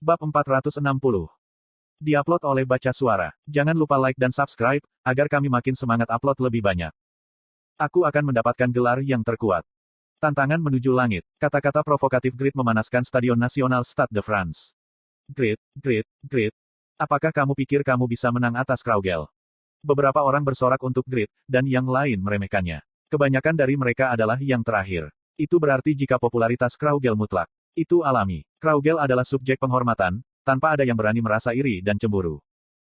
Bab 460. Diupload oleh Baca Suara. Jangan lupa like dan subscribe, agar kami makin semangat upload lebih banyak. Aku akan mendapatkan gelar yang terkuat. Tantangan menuju langit. Kata-kata provokatif Grid memanaskan Stadion Nasional Stade de France. Grid. Apakah kamu pikir kamu bisa menang atas Kraugel? Beberapa orang bersorak untuk Grid, dan yang lain meremehkannya. Kebanyakan dari mereka adalah yang terakhir. Itu berarti jika popularitas Kraugel mutlak. Itu alami. Kraugel adalah subjek penghormatan, tanpa ada yang berani merasa iri dan cemburu.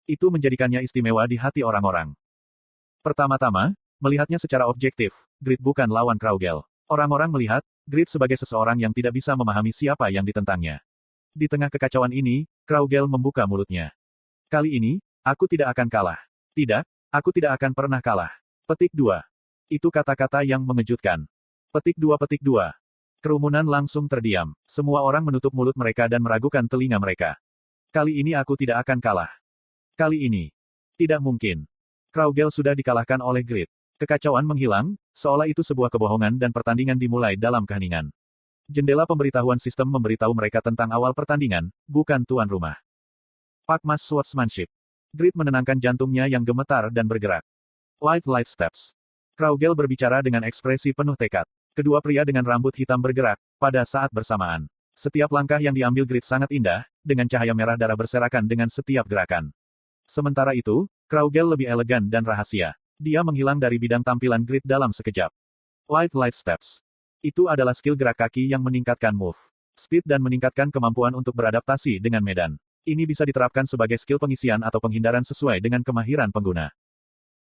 Itu menjadikannya istimewa di hati orang-orang. Pertama-tama, melihatnya secara objektif, Grid bukan lawan Kraugel. Orang-orang melihat Grid sebagai seseorang yang tidak bisa memahami siapa yang ditentangnya. Di tengah kekacauan ini, Kraugel membuka mulutnya. Kali ini, aku tidak akan kalah. Tidak, aku tidak akan pernah kalah. Petik 2. Itu kata-kata yang mengejutkan. Petik 2. Kerumunan langsung terdiam. Semua orang menutup mulut mereka dan meragukan telinga mereka. Kali ini aku tidak akan kalah. Kali ini. Tidak mungkin. Kraugel sudah dikalahkan oleh Grid. Kekacauan menghilang, seolah itu sebuah kebohongan dan pertandingan dimulai dalam keheningan. Jendela pemberitahuan sistem memberitahu mereka tentang awal pertandingan, bukan tuan rumah. Pakmas Swordsmanship. Grid menenangkan jantungnya yang gemetar dan bergerak. Light steps. Kraugel berbicara dengan ekspresi penuh tekad. Kedua pria dengan rambut hitam bergerak, pada saat bersamaan. Setiap langkah yang diambil Grid sangat indah, dengan cahaya merah darah berserakan dengan setiap gerakan. Sementara itu, Kraugel lebih elegan dan rahasia. Dia menghilang dari bidang tampilan Grid dalam sekejap. Light steps. Itu adalah skill gerak kaki yang meningkatkan move speed dan meningkatkan kemampuan untuk beradaptasi dengan medan. Ini bisa diterapkan sebagai skill pengisian atau penghindaran sesuai dengan kemahiran pengguna.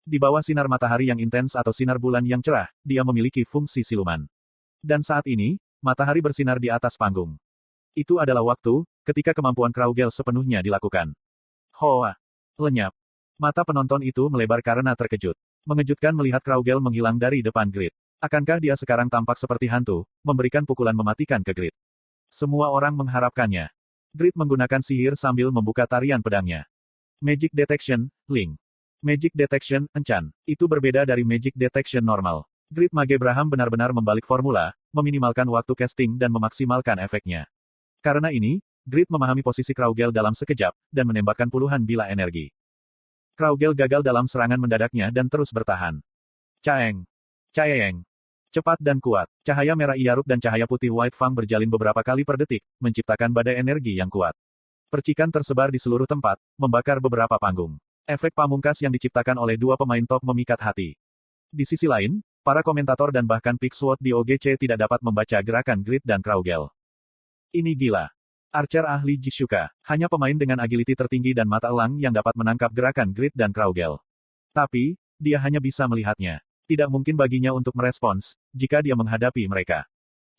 Di bawah sinar matahari yang intens atau sinar bulan yang cerah, dia memiliki fungsi siluman. Dan saat ini, matahari bersinar di atas panggung. Itu adalah waktu, ketika kemampuan Kraugel sepenuhnya dilakukan. Hoa! Lenyap. Mata penonton itu melebar karena terkejut. Mengejutkan melihat Kraugel menghilang dari depan Grid. Akankah dia sekarang tampak seperti hantu, memberikan pukulan mematikan ke Grid? Semua orang mengharapkannya. Grid menggunakan sihir sambil membuka tarian pedangnya. Magic Detection, Link. Magic Detection, Enchant. Itu berbeda dari Magic Detection normal. Grid Mage Braham benar-benar membalik formula, meminimalkan waktu casting dan memaksimalkan efeknya. Karena ini, Grid memahami posisi Kraugel dalam sekejap, dan menembakkan puluhan bila energi. Kraugel gagal dalam serangan mendadaknya dan terus bertahan. Caeng. Caeng. Cepat dan kuat. Cahaya merah Iaruk dan cahaya putih White Fang berjalin beberapa kali per detik, menciptakan badai energi yang kuat. Percikan tersebar di seluruh tempat, membakar beberapa panggung. Efek pamungkas yang diciptakan oleh dua pemain top memikat hati. Di sisi lain, para komentator dan bahkan Pixwood di OGC tidak dapat membaca gerakan Grid dan Kraugel. Ini gila. Archer ahli Jishuka, hanya pemain dengan agility tertinggi dan mata elang yang dapat menangkap gerakan Grid dan Kraugel. Tapi, dia hanya bisa melihatnya. Tidak mungkin baginya untuk merespons, jika dia menghadapi mereka.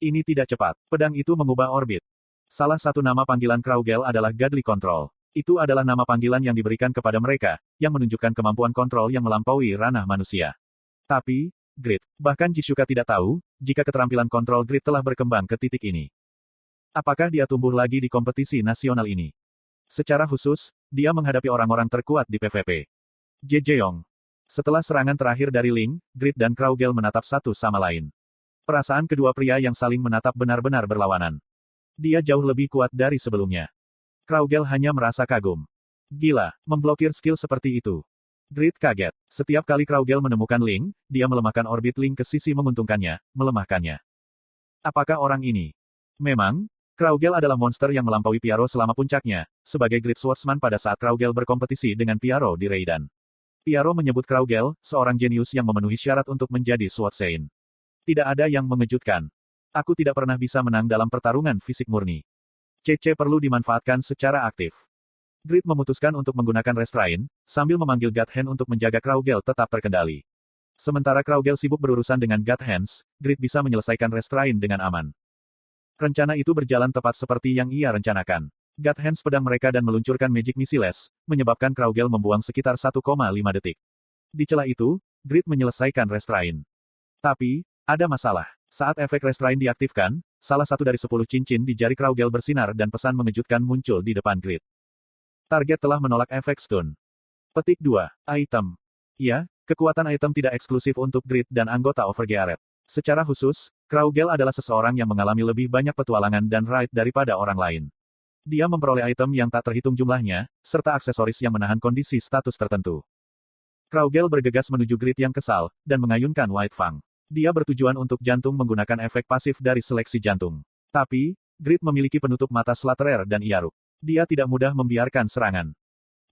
Ini tidak cepat. Pedang itu mengubah orbit. Salah satu nama panggilan Kraugel adalah Godly Control. Itu adalah nama panggilan yang diberikan kepada mereka, yang menunjukkan kemampuan kontrol yang melampaui ranah manusia. Tapi, Grid, bahkan Jishuka tidak tahu, jika keterampilan kontrol Grid telah berkembang ke titik ini. Apakah dia tumbuh lagi di kompetisi nasional ini? Secara khusus, dia menghadapi orang-orang terkuat di PvP. Jejeong. Setelah serangan terakhir dari Link, Grid dan Kraugel menatap satu sama lain. Perasaan kedua pria yang saling menatap benar-benar berlawanan. Dia jauh lebih kuat dari sebelumnya. Kraugel hanya merasa kagum. Gila, memblokir skill seperti itu. Grid kaget. Setiap kali Kraugel menemukan Link, dia melemahkan orbit Link ke sisi menguntungkannya, melemahkannya. Apakah orang ini? Memang, Kraugel adalah monster yang melampaui Pyaro selama puncaknya, sebagai Grid Swordsman pada saat Kraugel berkompetisi dengan Pyaro di Reidan. Pyaro menyebut Kraugel, seorang jenius yang memenuhi syarat untuk menjadi Swordsman. Tidak ada yang mengejutkan. Aku tidak pernah bisa menang dalam pertarungan fisik murni. CC perlu dimanfaatkan secara aktif. Grid memutuskan untuk menggunakan Restrain, sambil memanggil God Hand untuk menjaga Kraugel tetap terkendali. Sementara Kraugel sibuk berurusan dengan God Hands, Grid bisa menyelesaikan Restrain dengan aman. Rencana itu berjalan tepat seperti yang ia rencanakan. God Hands pedang mereka dan meluncurkan Magic Missiles, menyebabkan Kraugel membuang sekitar 1,5 detik. Di celah itu, Grid menyelesaikan Restrain. Tapi, ada masalah. Saat efek Restrain diaktifkan, salah satu dari 10 cincin di jari Kraugel bersinar dan pesan mengejutkan muncul di depan Grid. Target telah menolak efek stun. Petik 2. Item. Ya, kekuatan item tidak eksklusif untuk Grid dan anggota Overgeared. Secara khusus, Kraugel adalah seseorang yang mengalami lebih banyak petualangan dan raid daripada orang lain. Dia memperoleh item yang tak terhitung jumlahnya, serta aksesoris yang menahan kondisi status tertentu. Kraugel bergegas menuju Grid yang kesal, dan mengayunkan White Fang. Dia bertujuan untuk jantung menggunakan efek pasif dari seleksi jantung. Tapi, Grid memiliki penutup mata Slaterer dan Iaruk. Dia tidak mudah membiarkan serangan.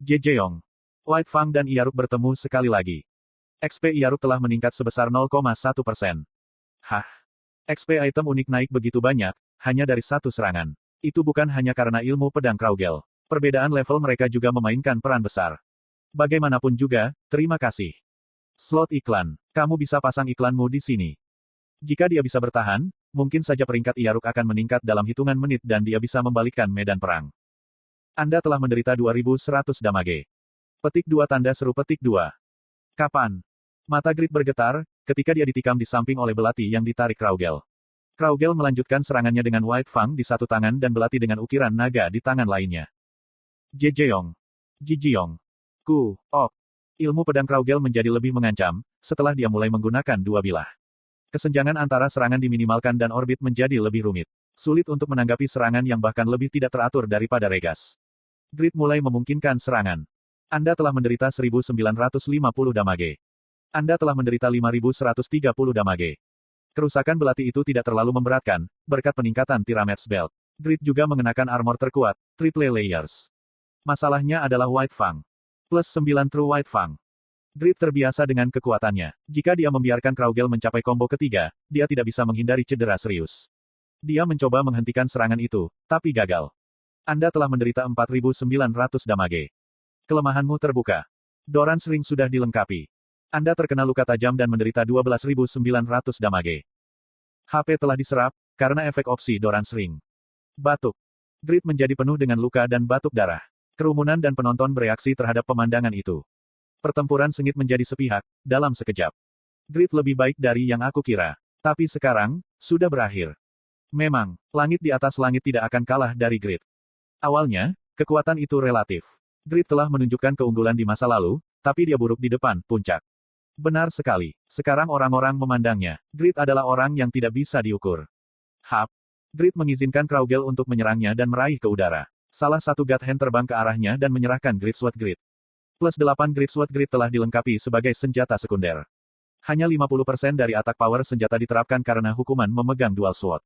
Jejeong. White Fang dan Iaruk bertemu sekali lagi. XP Iaruk telah meningkat sebesar 0,1%. Hah? XP item unik naik begitu banyak, hanya dari satu serangan. Itu bukan hanya karena ilmu pedang Kraugel. Perbedaan level mereka juga memainkan peran besar. Bagaimanapun juga, terima kasih. Slot iklan. Kamu bisa pasang iklanmu di sini. Jika dia bisa bertahan, mungkin saja peringkat Iaruk akan meningkat dalam hitungan menit dan dia bisa membalikkan medan perang. Anda telah menderita 2100 damage. Petik 2 tanda seru petik 2. Kapan? Mata Grid bergetar, ketika dia ditikam di samping oleh belati yang ditarik Kraugel. Kraugel melanjutkan serangannya dengan White Fang di satu tangan dan belati dengan ukiran naga di tangan lainnya. Jejeong. Jijiong. Ku, Ok. Ilmu pedang Kraugel menjadi lebih mengancam, setelah dia mulai menggunakan dua bilah. Kesenjangan antara serangan diminimalkan dan orbit menjadi lebih rumit. Sulit untuk menanggapi serangan yang bahkan lebih tidak teratur daripada Regas. Grid mulai memungkinkan serangan. Anda telah menderita 1950 damage. Anda telah menderita 5130 damage. Kerusakan belati itu tidak terlalu memberatkan, berkat peningkatan Tiramets Belt. Grid juga mengenakan armor terkuat, triple layers. Masalahnya adalah White Fang. Plus 9 True White Fang. Grid terbiasa dengan kekuatannya. Jika dia membiarkan Kraugel mencapai combo ketiga, dia tidak bisa menghindari cedera serius. Dia mencoba menghentikan serangan itu, tapi gagal. Anda telah menderita 4900 damage. Kelemahanmu terbuka. Doran Ring sudah dilengkapi. Anda terkena luka tajam dan menderita 12.900 damage. HP telah diserap, karena efek opsi Doran Ring. Batuk. Grid menjadi penuh dengan luka dan batuk darah. Kerumunan dan penonton bereaksi terhadap pemandangan itu. Pertempuran sengit menjadi sepihak, dalam sekejap. Grid lebih baik dari yang aku kira. Tapi sekarang, sudah berakhir. Memang, langit di atas langit tidak akan kalah dari Grid. Awalnya, kekuatan itu relatif. Grid telah menunjukkan keunggulan di masa lalu, tapi dia buruk di depan puncak. Benar sekali. Sekarang orang-orang memandangnya. Grid adalah orang yang tidak bisa diukur. Hap. Grid mengizinkan Kraugel untuk menyerangnya dan meraih ke udara. Salah satu God Hand terbang ke arahnya dan menyerahkan Grid Sword Grid. Plus 8 Grid Sword Grid telah dilengkapi sebagai senjata sekunder. Hanya 50% dari atak power senjata diterapkan karena hukuman memegang Dual Sword.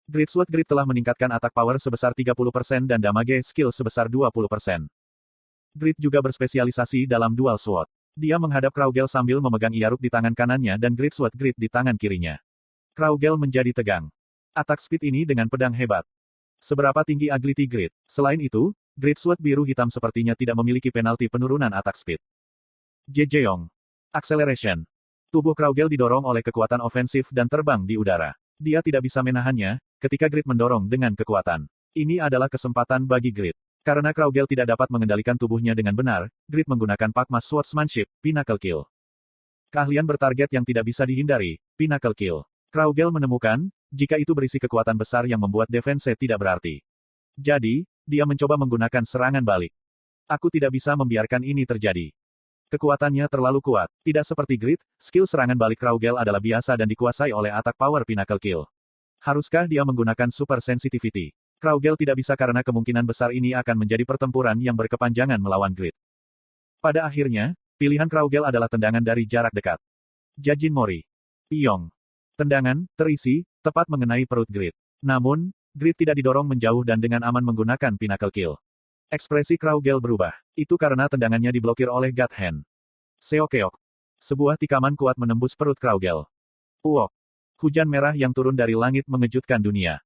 Grid Sword Grid telah meningkatkan atak power sebesar 30% dan damage skill sebesar 20%. Grid juga berspesialisasi dalam Dual Sword. Dia menghadap Kraugel sambil memegang Iaruk di tangan kanannya dan Grid Sword Grid di tangan kirinya. Kraugel menjadi tegang. Atak speed ini dengan pedang hebat. Seberapa tinggi agility Grid? Selain itu, Grid Sword biru hitam sepertinya tidak memiliki penalti penurunan atak speed. Jejeong. Acceleration. Tubuh Kraugel didorong oleh kekuatan ofensif dan terbang di udara. Dia tidak bisa menahannya, ketika Grid mendorong dengan kekuatan. Ini adalah kesempatan bagi Grid. Karena Kraugel tidak dapat mengendalikan tubuhnya dengan benar, Grid menggunakan Pakmas Swordsmanship, Pinnacle Kill. Keahlian bertarget yang tidak bisa dihindari, Pinnacle Kill. Kraugel menemukan, jika itu berisi kekuatan besar yang membuat defense tidak berarti. Jadi, dia mencoba menggunakan serangan balik. Aku tidak bisa membiarkan ini terjadi. Kekuatannya terlalu kuat. Tidak seperti Grid, skill serangan balik Kraugel adalah biasa dan dikuasai oleh atak power Pinnacle Kill. Haruskah dia menggunakan Super Sensitivity? Kraugel tidak bisa karena kemungkinan besar ini akan menjadi pertempuran yang berkepanjangan melawan Grid. Pada akhirnya, pilihan Kraugel adalah tendangan dari jarak dekat. Jajin Mori. Piyong. Tendangan, terisi, tepat mengenai perut Grid. Namun, Grid tidak didorong menjauh dan dengan aman menggunakan Pinnacle Kill. Ekspresi Kraugel berubah. Itu karena tendangannya diblokir oleh God Hand. Seokeok. Sebuah tikaman kuat menembus perut Kraugel. Uok. Hujan merah yang turun dari langit mengejutkan dunia.